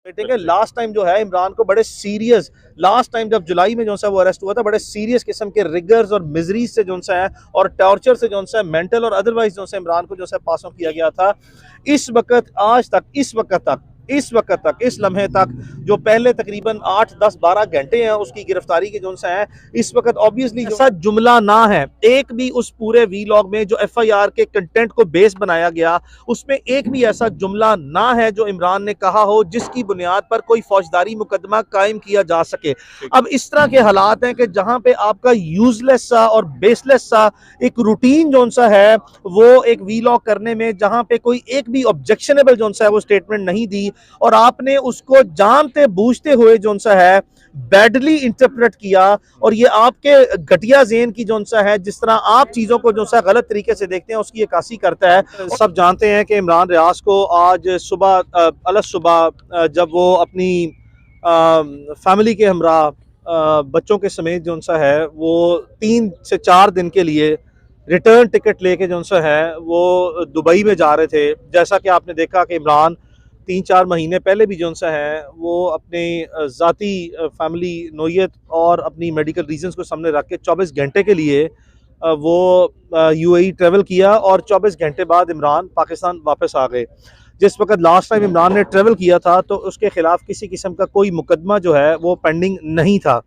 देखेंगे last time जो है इमरान को बड़े सीरियस, लास्ट टाइम जब जुलाई में जो सा वो अरेस्ट हुआ था, बड़े सीरियस किस्म के रिगर्स और मिजरीज से जो सा है और टॉर्चर से जो सा मेंटल और अदरवाइज जो सा इमरान को जो सा पास ऑन किया गया था। इस वक्त आज तक, इस वक्त तक, इस लम्हे तक जो पहले तकरीबन 8, 10, 12 घंटे हैं उसकी गिरफ्तारी के जो सा है, इस वक्त ऑब्वियसली ऐसा जुमला ना है एक भी उस पूरे वीलॉग में जो एफआईआर के कंटेंट को बेस बनाया गया, उसमें एक भी ऐसा जुमला ना है जो इमरान ने कहा हो जिसकी बुनियाद पर कोई फौजदारी मुकदमा कायम किया जा सके। अब इस तरह के हालात हैं कि जहां पे आपका यूजलेस सा और बेसलेस सा एक रूटीन जो सा है वो एक वीलॉग करने में, जहां पे कोई एक भी ऑब्जेक्शनेबल जो सा है वो स्टेटमेंट नहीं दी और आपने उसको जानते बूझते हुए जो सा है बैडली इंटरप्रेट किया। और ये आपके घटिया ज़हन की जो सा है, जिस तरह आप चीज़ों को जो सा गलत तरीके से देखते हैं, उसकी अक्कासी करता है। सब जानते हैं कि इमरान रियाज को आज सुबह अलग सुबह जब वो अपनी फैमिली के हमरा बच्चों के समेत जो सा है वो 3 से 4 दिन के लिए रिटर्न टिकट लेके जो सा है वो दुबई में जा रहे थे। जैसा कि आपने देखा कि इमरान 3-4 महीने पहले भी जो सा है वो अपने ज़ाती फैमिली नोयत और अपनी मेडिकल रीजंस को सामने रख के 24 घंटे के लिए वो यूएई ट्रेवल किया और 24 घंटे बाद इमरान पाकिस्तान वापस आ गए। जिस वक्त लास्ट टाइम इमरान ने ट्रेवल किया था तो उसके खिलाफ किसी किस्म का कोई मुकदमा जो है वो पेंडिंग नहीं था।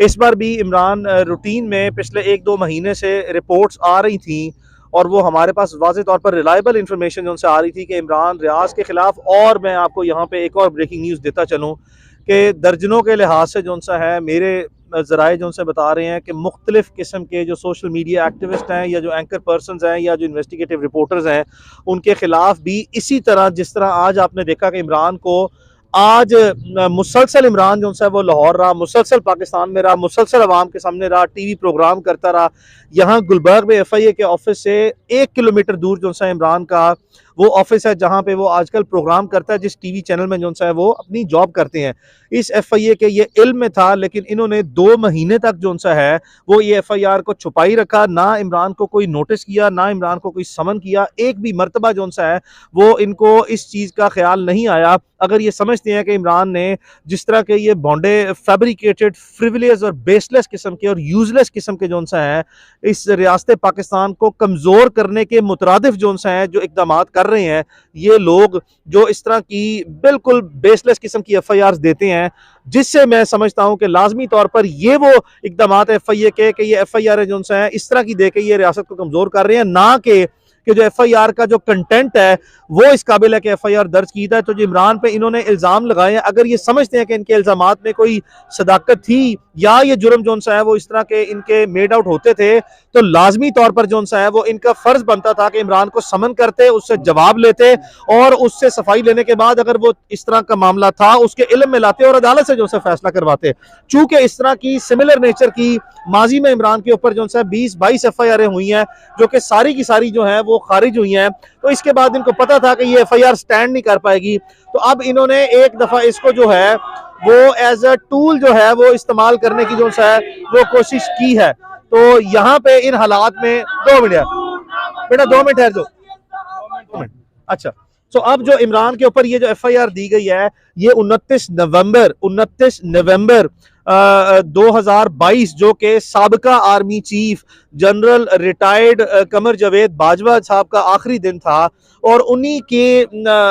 इस बार भी इमरान रूटीन में पिछले 1-2 महीने से रिपोर्ट्स आ रही थी और वो हमारे पास वाज़ेह तौर पर रिलायबल इंफॉर्मेशन जो उनसे आ रही थी कि इमरान रियाज के खिलाफ, और मैं आपको यहाँ पे एक और ब्रेकिंग न्यूज़ देता चलूँ कि दर्जनों के लिहाज से जो सा है मेरे ज़राए जो से बता रहे हैं कि मुख्तलिफ़ किस्म के जो सोशल मीडिया एक्टिविस्ट हैं या जो एंकर पर्सनस हैं या जो इन्वेस्टिगेटिव रिपोर्टर्स हैं, उनके खिलाफ भी इसी तरह, जिस तरह आज आपने देखा कि इमरान को आज मुसलसल इमरान जो है वो लाहौर रहा, मुसलसल पाकिस्तान में रहा, मुसलसल अवाम के सामने रहा, टीवी प्रोग्राम करता रहा। यहाँ गुलबर्ग में एफआईए के ऑफिस से 1 किलोमीटर दूर जो है इमरान का वो ऑफिस है जहाँ पे वो आजकल प्रोग्राम करता है, जिस टीवी चैनल में जो है वो अपनी जॉब करते हैं। इस एफआईए के ये इल्म में था, लेकिन इन्होंने 2 महीने तक जो है वो ये एफआईआर को छुपाई रखा। ना इमरान को कोई नोटिस किया, ना इमरान को कोई समन किया, एक भी मरतबा जो है वो इनको इस चीज़ का ख्याल नहीं आया। अगर ये समझते हैं कि इमरान ने जिस तरह के ये बॉन्डे फैब्रिकेटेड, फ्रिविलियस और बेसलेस किस्म के और यूजलेस किस्म के जो है इस रियासत पाकिस्तान को कमज़ोर करने के मुतरादिफ जो है जो इकदाम कर रहे हैं, ये लोग जो इस तरह की बिल्कुल बेसलेस किस्म की एफआईआर देते हैं, जिससे मैं समझता हूं कि लाजमी तौर पर ये वो इकदाम एफआईए के कि ये एफआईआर जो है इस तरह की दे के ये रियासत को कमज़ोर कर रहे हैं, ना कि जो एफआईआर का जो कंटेंट है वो इस काबिल है कि एफआईआर दर्ज की है। तो जो इमरान पे इन्होंने इल्ज़ाम लगाए हैं, अगर ये समझते हैं कि इनके इल्ज़ामात में कोई सदाकत थी या ये जुर्म जो सा है वो इस तरह के इनके मेड आउट होते थे, तो लाजमी तौर पर जो सा है वो इनका फर्ज बनता था कि इमरान को समन करते, उससे जवाब लेते और उससे सफाई लेने के बाद अगर वो इस तरह का मामला था उसके इल्म में लाते और अदालत से जो है फैसला करवाते। चूंकि इस तरह की सिमिलर नेचर की माजी में इमरान के ऊपर जो है 20-22 एफआईआर हुई हैं जो कि सारी की सारी जो है वो खारिज हुई हैं, तो इसके बाद इनको पता था कि ये एफआईआर स्टैंड नहीं कर पाएगी। तो अब इन्होंने एक दफा इसको जो है वो एज अ टूल जो है वो इस्तेमाल करने की जो है वो कोशिश की है। तो यहाँ पे इन हालात में 2 मिनट बेटा 2 मिनट ठहर जाओ। अच्छा, तो अब जो इमरान के ऊपर ये जो एफआईआर दी गई है ये 29 नवंबर 2022 जो कि साबिका army chief general retired Qamar Javed Bajwa साहब का आखिरी दिन था, और उन्हीं के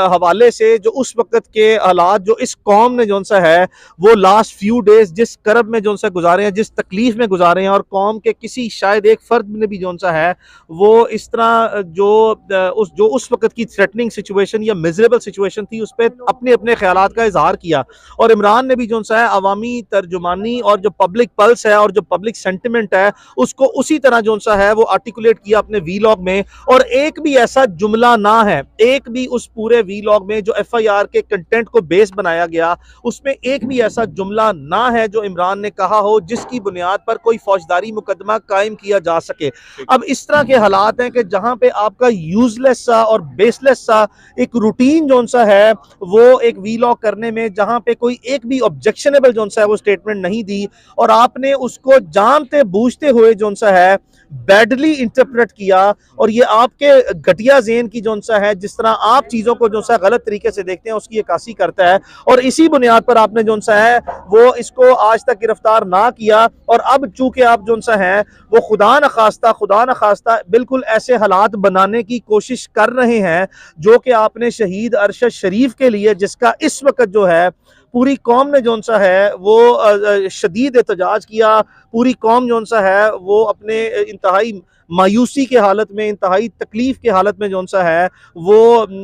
हवाले से जो उस वक्त के हालात जो इस कौम ने जो सा है वो लास्ट फ्यू डेज जिस करब में जो सा गुजारे हैं, जिस तकलीफ में गुजारे हैं, और कौम के किसी शायद एक फर्द ने भी जो सा है वो इस तरह जो उस वक्त की थ्रेटनिंग सिचुएशन या मिजरेबल सिचुएशन थी उस पर अपने अपने ख्यालात का इजहार किया। और इमरान ने भी जो सा है अवामी तर्जुमानी और जो पब्लिक पल्स है और जो पब्लिक सेंटिमेंट है उसको उसी तरह जो सा है वो आर्टिकुलेट किया अपने वीलॉग में। और एक भी ऐसा जुमला ना है, एक भी उस पूरे वीलॉग में जो एफआईआर के कंटेंट को बेस बनाया गया, उसमें एक भी ऐसा जुमला ना है जो इमरान ने कहा हो जिसकी बुनियाद पर कोई फौजदारी मुकदमा कायम किया जा सके। अब इस तरह के हालात हैं कि जहां पे आपका यूजलेस सा और बेसलेस सा एक रूटीन जो सा है वो एक वीलॉग करने में, जहां पे कोई एक भी ऑब्जेक्शनेबल जो सा है वो स्टेटमेंट नहीं दी और आपने उसको जानते बूझते हुए जो सा है बैडली इंटरप्रेट किया, और ये आपके घटिया ज़हन की जो सा है, जिस तरह आप चीज़ों को जो सा गलत तरीके से देखते हैं, उसकी अक्कासी करता है। और इसी बुनियाद पर आपने जो सा है वो इसको आज तक गिरफ्तार ना किया, और अब चूंकि आप जो सा है वो खुदा न खास्ता बिल्कुल ऐसे हालात बनाने की कोशिश कर रहे हैं जो कि आपने शहीद अरशद शरीफ के लिए, जिसका इस वक्त जो है पूरी कौम ने जो सा है वो शदीद एहतजाज किया, पूरी कौम जो सा है वो अपने इंतहाई मायूसी के हालत में, इंतहाई तकलीफ के हालत में जो सा है वो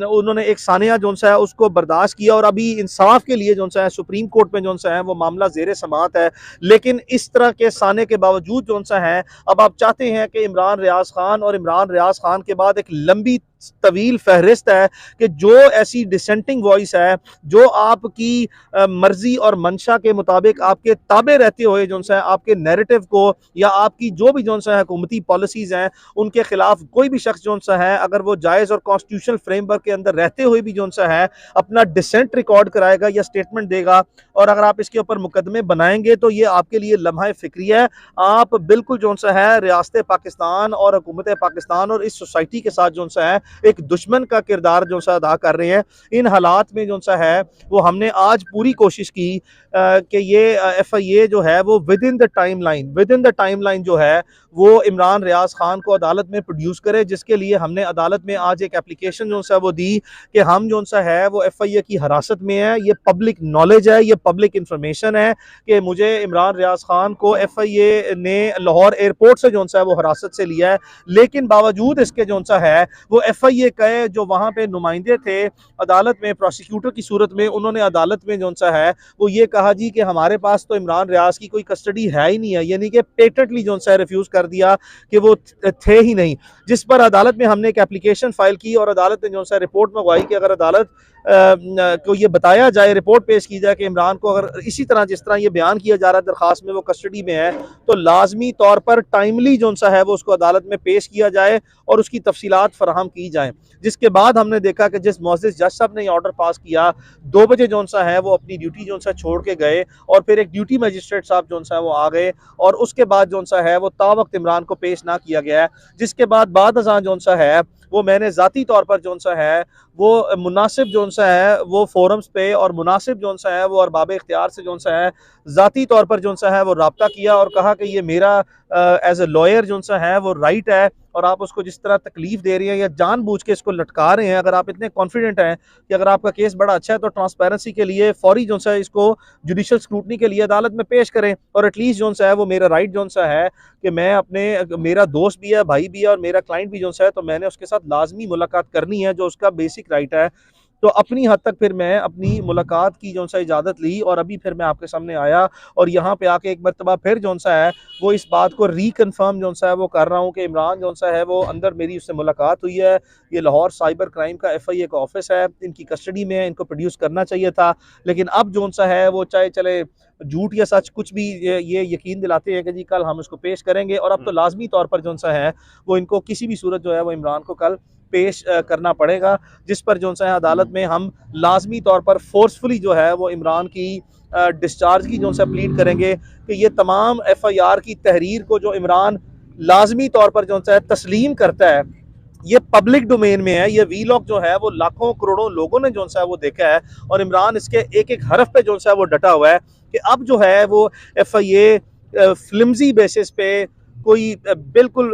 उन्होंने एक सानिया जो सा है उसको बर्दाश्त किया, और अभी इंसाफ के लिए जो सा है सुप्रीम कोर्ट में जो सा है वो मामला ज़ेरे समाअत है। लेकिन इस तरह के साने के बावजूद जो सा है, अब आप चाहते हैं कि इमरान रियाज खान, और इमरान रियाज खान के बाद एक लंबी तवील फहरिस्त है कि जो ऐसी डिसेंटिंग वॉइस है, जो आपकी मर्जी और मंशा के मुताबिक आपके ताबे रहते हुए जो सा है आपके नैरेटिव को, या आपकी जो भी जो सा है हुकूमती पॉलिसीज हैं, उनके खिलाफ कोई भी शख्स जो सा है, अगर वो जायज़ और कॉन्स्टिट्यूशनल फ्रेमवर्क के अंदर रहते हुए भी जो सा है अपना डिसेंट रिकॉर्ड कराएगा या स्टेटमेंट देगा, और अगर आप इसके ऊपर मुकदमे बनाएंगे, तो ये आपके लिए लम्हा फिक्री है। आप बिल्कुल जो सा है रियासत पाकिस्तान और हुकूमत पाकिस्तान और इस सोसाइटी के साथ जो सा है एक दुश्मन का किरदार जो सा अदा कर रहे हैं। इन हालात में जो सा है वो हमने आज पूरी कोशिश की कि ये FIA जो है वो विद इन द टाइमलाइन जो है वो इमरान रियाज खान को अदालत में प्रोड्यूस करे, जिसके लिए हमने अदालत में आज एक एप्लीकेशन जो सा वो दी कि हम जो सा है वो FIA की हिरासत में है। ये पब्लिक नॉलेज है, ये पब्लिक इंफॉर्मेशन है कि मुझे इमरान रियाज खान को FIA ने लाहौर एयरपोर्ट से जो सा है वो हिरासत से लिया है, लेकिन बावजूद इसके जो सा है वो FIA के जो वहाँ पे नुमाइंदे थे अदालत में प्रोसिक्यूटर की सूरत में, उन्होंने अदालत में जो सा है वो ये कहा जी कि हमारे पास तो इमरान रियाज की कोई कस्टडी है ही नहीं है, यानी कि पेटेंटली जो सा रिफ्यूज कर दिया कि वो थे ही नहीं। जिस पर अदालत में हमने एक एप्लीकेशन फाइल की, और अदालत ने जो सा रिपोर्ट मंगवाई कि अगर अदालत को ये बताया जाए, रिपोर्ट पेश की जाए कि इमरान को अगर इसी तरह जिस तरह ये बयान किया जा रहा है दरखास्त में वो कस्टडी में है, तो लाजमी तौर पर टाइमली जो सा है वो उसको अदालत में पेश किया जाए और उसकी तफसीलात फराहम की जाए। जिसके बाद हमने देखा कि जिस मोअज़्ज़िज़ जज साहब ने ऑर्डर पास किया, 2 बजे जो सा है वो अपनी ड्यूटी जो सा छोड़ के गए, और फिर एक ड्यूटी मजिस्ट्रेट साहब जो सा है वो आ गए, और उसके बाद जो सा है वो तावक्त इमरान को पेश ना किया गया है। जिसके बाद अज़ां जो सा है वो मैंने ज़ाती तौर पर जो सा है वो मुनासिब जो सा है वो फोरम्स पे, और मुनासिब जो सा है वो अरबाब इख्तियार से जो सा है ज़ाती तौर पर जो सा है वो रब्ता किया, और कहा कि ये मेरा एज ए लॉयर जो सा है वो राइट है, और आप उसको जिस तरह तकलीफ दे रही हैं या जानबूझ के इसको लटका रहे हैं, अगर आप इतने कॉन्फिडेंट हैं कि अगर आपका केस बड़ा अच्छा है, तो ट्रांसपेरेंसी के लिए फौरी जो सा है इसको जुडिशल स्क्रूटनी के लिए अदालत में पेश करें, और एटलीस्ट जो सा है वो मेरा राइट जो सा है कि मैं अपने, मेरा दोस्त भी है, भाई भी है, और मेरा क्लाइंट भी जो सा है, तो मैंने उसके साथ लाजमी मुलाकात करनी है, जो उसका बेसिक राइट है। तो अपनी हद तक फिर मैं अपनी मुलाकात की जो सा इजाज़त ली, और अभी फिर मैं आपके सामने आया, और यहाँ पे आके एक मरतबा फिर जो सा है वो इस बात को रिकन्फर्म जो सा है वो कर रहा हूँ कि इमरान जो सा है वो अंदर मेरी उससे मुलाकात हुई है। ये लाहौर साइबर क्राइम का FIA का ऑफिस है, इनकी कस्टडी में है, इनको प्रोड्यूस करना चाहिए था, लेकिन अब जो सा है वो चाहे चले झूठ या सच कुछ भी ये यकीन दिलाते हैं कि जी कल हम उसको पेश करेंगे, और अब तो लाजमी तौर पर जो सा है वो इनको किसी भी सूरत जो है वो इमरान को कल पेश करना पड़ेगा, जिस पर जो सा है अदालत में हम लाजमी तौर पर फोर्सफुली जो है वो इमरान की डिस्चार्ज की जो सा प्लीड करेंगे कि ये तमाम FIR की तहरीर को जो इमरान लाजमी तौर पर जो सा है तस्लीम करता है, ये पब्लिक डोमेन में है, ये वीलॉग जो है वो लाखों करोड़ों लोगों ने जो सा है वो देखा है, और इमरान इसके एक एक हरफ पे जो सा है वो डटा हुआ है कि अब जो है वो FIA फ्लिमजी बेसिस पे कोई बिल्कुल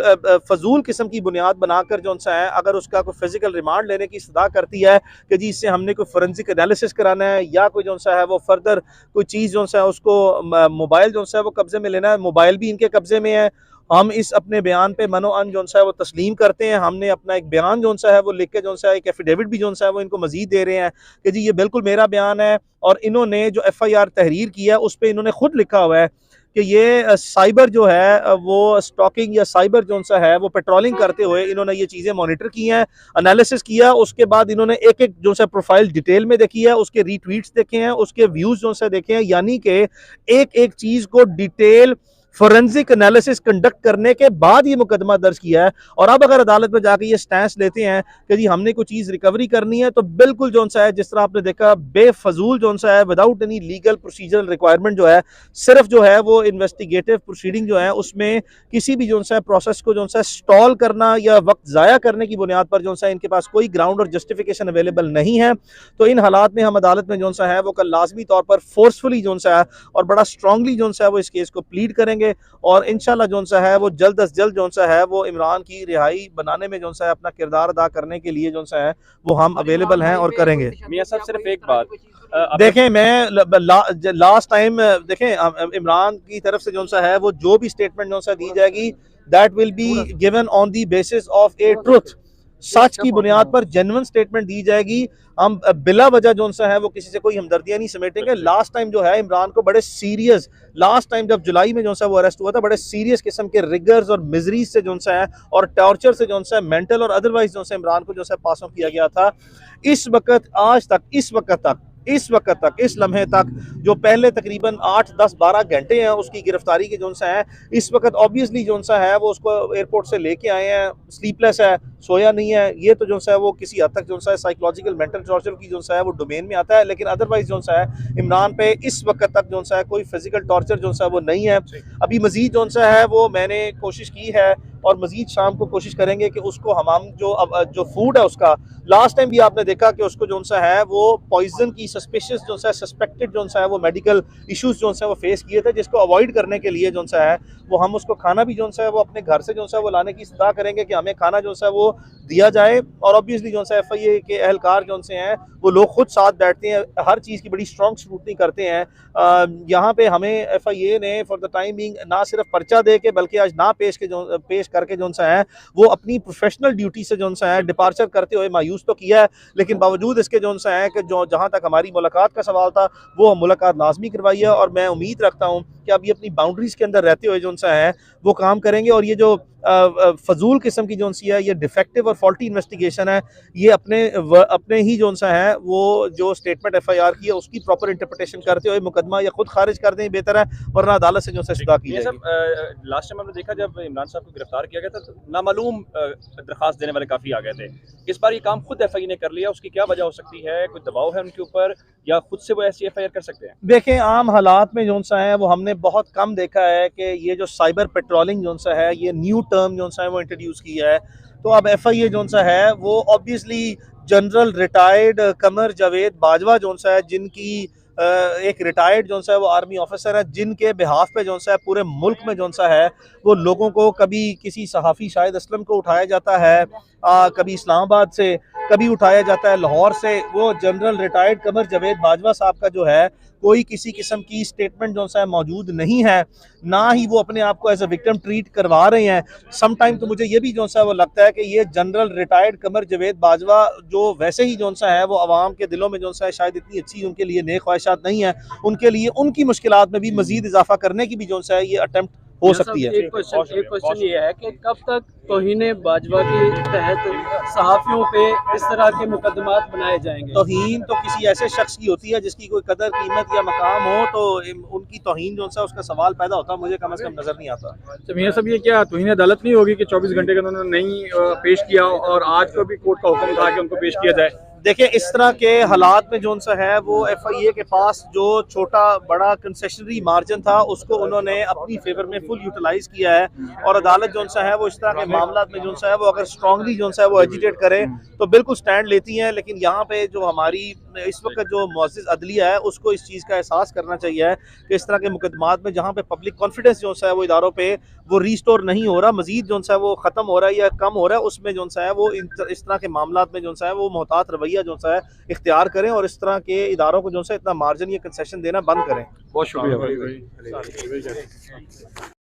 फजूल किस्म की बुनियाद बनाकर जो सा है अगर उसका कोई फिजिकल रिमांड लेने की सदा करती है कि जी इससे हमने कोई फोरेंसिक एनालिसिस कराना है, या कोई जो सा है वो फर्दर कोई चीज़ जो सा है उसको मोबाइल जो सा है वो कब्जे में लेना है, मोबाइल भी इनके कब्जे में है। हम इस अपने बयान पे मनो अन जो सा है वो तस्लीम करते हैं, हमने अपना एक बयान जो सा है वो लिख के जो सा है एक एफिडेविट भी जो सा है वो इनको मजीद दे रहे हैं कि जी ये बिल्कुल मेरा बयान है, और इन्होंने जो FIR तहरीर की है उस पर इन्होंने खुद लिखा हुआ है कि ये साइबर जो है वो स्टॉकिंग या साइबर जो सा है वो पेट्रोलिंग करते हुए इन्होंने ये चीज़ें मॉनिटर की हैं, एनालिसिस किया, उसके बाद इन्होंने एक एक जो सा प्रोफाइल डिटेल में देखी है, उसके रीट्वीट्स देखे हैं, उसके व्यूज़ जो सा देखे हैं, यानी कि एक एक चीज़ को डिटेल फोरेंसिक एनालिसिस कंडक्ट करने के बाद ये मुकदमा दर्ज किया है। और अब अगर अदालत में जाके ये स्टैंस लेते हैं कि जी हमने कोई चीज रिकवरी करनी है, तो बिल्कुल जो सा है, जिस तरह आपने देखा, बेफजूल जो सा है, without any legal procedural requirement जो है, सिर्फ जो है वो इन्वेस्टिगेटिव प्रोसीडिंग जो है उसमें किसी भी जो सा प्रोसेस को जो सा स्टॉल करना या वक्त जाया करने की बुनियाद पर जो सा इनके पास कोई ग्राउंड और जस्टिफिकेशन अवेलेबल नहीं है। तो इन हालात में हम अदालत में जो सा है वो कल लाजमी तौर पर फोर्सफुली जो सा है और बड़ा स्ट्रांगली जो सा है वो इस केस को प्लीड करेंगे और इंशाल्लाह जो सा है वो जल्द अज जल्द जो सा है वो इमरान की रिहाई बनाने में जो सा है अपना किरदार अदा करने के लिए जो सा है वो हम अवेलेबल हैं और करेंगे। मियां साहब सिर्फ एक बात देखें, मैं लास्ट टाइम देखें, इमरान की तरफ से जो सा है वो जो भी स्टेटमेंट जो सा दी जाएगी, that will be given on the basis of a truth, सच की बुनियाद पर जेन्युइन स्टेटमेंट दी जाएगी। हम बिला वजह जो सा है वो किसी से कोई हमदर्दियां नहीं समेटेंगे। लास्ट टाइम जो है इमरान को बड़े सीरियस, लास्ट टाइम जब जुलाई में जो सा वो अरेस्ट हुआ था, बड़े सीरियस किस्म के रिगर्स और मिजरीज से जो सा है और टॉर्चर से जो सा मेंटल और अदरवाइज जो सा इमरान को जो सा पास ऑन किया गया था। इस वक्त आज तक, इस वक्त तक, इस लम्हे तक, जो पहले तकरीबन 8, 10, 12 घंटे हैं उसकी गिरफ्तारी के जो सा है, इस वक्त ऑब्वियसली जो सा है वो उसको एयरपोर्ट से लेके आए हैं, स्लीपलेस है, सोया नहीं है। ये तो जो सा है वो किसी हद तक जो सा है साइकोलॉजिकल मेंटल टॉर्चर की जो सा है वो डोमेन में आता है, लेकिन अदरवाइज जो सा है इमरान पे इस वक्त तक जो सा है कोई फिजिकल टॉर्चर जो सा है वो नहीं है। अभी मजीद जो सा है वो मैंने कोशिश की है और मजीद शाम को कोशिश करेंगे कि उसको हम जो फूड है उसका, लास्ट टाइम भी आपने देखा कि उसको जो सा है वो पॉइजन की सस्पिशियस जो सा है, सस्पेक्टेड जो सा है वो मेडिकल इश्यूज जो सा है वो फेस किए थे, जिसको अवॉइड करने के लिए जो सा है वो हम उसको खाना भी जो सा है वो अपने घर से जो सा है वो लाने की इस्तदा करेंगे कि हमें खाना जो सा है वो दिया जाए। और ऑब्वियसली जो सा FIA के एहलकार जो से हैं वो लोग खुद साथ बैठते हैं, हर चीज़ की बड़ी स्ट्रॉन्ग स्क्रूटनी करते हैं। यहाँ पे हमें FIA ने फॉर द टाइम बिंग ना सिर्फ पर्चा दे के बल्कि आज ना पेश करके जो सा है वो अपनी प्रोफेशनल ड्यूटी से जो सा है डिपार्चर करते हुए मायूस तो किया है, लेकिन बावजूद इसके जो सा है कि जो जहाँ तक हमारी मुलाकात का सवाल था वो मुलाकात लाजमी करवाई है। और मैं उम्मीद रखता हूँ कि अब ये अपनी बाउंड्रीज के अंदर रहते हुए जो सा है वो काम करेंगे और ये जो फजूल किस्म की जो सी है, ये डिफेक्टिव और फॉल्टी इन्वेस्टिगेशन है, ये अपने ही जो सा है वो जो स्टेटमेंट FIR की है उसकी प्रॉपर इंटरप्रिटेशन करते हुए मुकदमा या खुद खारिज कर दें बेहतर है, वरना अदालत से जो सा सजा की जाएगी। लास्ट टाइम हमने देखा जब इमरान साहब को गिरफ्तार किया गया था तो नामालूम दरखास्त देने वाले काफ़ी आ गए थे। इस बार ये काम खुद FIA ने कर लिया, उसकी क्या वजह हो सकती है? कोई दबाव है उनके ऊपर या खुद से वो ऐसी FIR कर सकते हैं? देखें, आम हालात में जो सा है वो हमने बहुत कम देखा है कि ये जो साइबर पेट्रोलिंग जो सा है, ये न्यू टर्म जो सा है वो इंट्रोड्यूस किया है। तो अब FIA जो सा है वो obviously general retired Qamar Javed Bajwa जो सा है, जिनकी एक रिटायर्ड जो सा है वो आर्मी ऑफिसर है, जिनके बिहाफ पे जो सा है पूरे मुल्क में जो सा है वो लोगों को, कभी किसी सहाफ़ी शाहिद असलम को उठाया जाता है, कभी इस्लामाबाद से, कभी उठाया जाता है लाहौर से। वो जनरल रिटायर्ड कमर जावेद बाजवा साहब का जो है कोई किसी किस्म की स्टेटमेंट जो सा है मौजूद नहीं है, ना ही वो अपने आप को एज अ विक्टिम ट्रीट करवा रहे हैं। सम टाइम तो मुझे ये भी जो सा है वो लगता है कि ये जनरल रिटायर्ड कमर जावेद बाजवा जो वैसे ही जो सा है वो आवाम के दिलों में जो सा है शायद इतनी अच्छी उनके लिए नेक ख्वाहिशात नहीं है, उनके लिए उनकी मुश्किलात में भी मजीद इजाफा करने की भी जो सा है ये अटेम्प्ट हो सकती है। एक क्वेश्चन ये है कि कब तक तौहीन बाजवा के तहत सहाफ़ियों पे इस तरह के मुकदमात बनाए जाएंगे? तौहीन तो किसी ऐसे शख्स की होती है जिसकी कोई कदर कीमत या मकाम हो, तो उनकी तौहीन जो सा उसका सवाल पैदा होता है, मुझे कम से कम नजर नहीं आता। तो मियां साहब, ये क्या तौहीन अदालत नहीं होगी कि 24 घंटे के अंदर नहीं पेश किया और आज को भी कोर्ट का हुक्म था कि उनको पेश किया जाए? देखिए, इस तरह के हालात में जो सा है वो FIA के पास जो छोटा बड़ा कंसेशनरी मार्जिन था उसको उन्होंने अपनी फेवर में फुल यूटिलाइज किया है और अदालत जो सा है वो इस तरह के मामला में जो सा है वो अगर स्ट्रांगली जो सा है वो एजिटेट करे तो बिल्कुल स्टैंड लेती हैं। लेकिन यहाँ पे जो हमारी इस वक्त जो मुअज़्ज़िज़ अदलिया है उसको इस चीज़ का एहसास करना चाहिए कि इस तरह के मुकदमात में जहाँ पे पब्लिक कॉन्फिडेंस जो सा है वो इदारों पे वो रीस्टोर नहीं हो रहा, मजीद जो सा है वो ख़त्म हो रहा है या कम हो रहा है, उसमें जो सा है वो इस तरह के मामला में जो सा है वो मोहतात रवैया जो सा है इख्तियार करें और इस तरह के इदारों को जो सा इतना मार्जिन या कंसेशन देना बंद करें। बहुत शुक्रिया।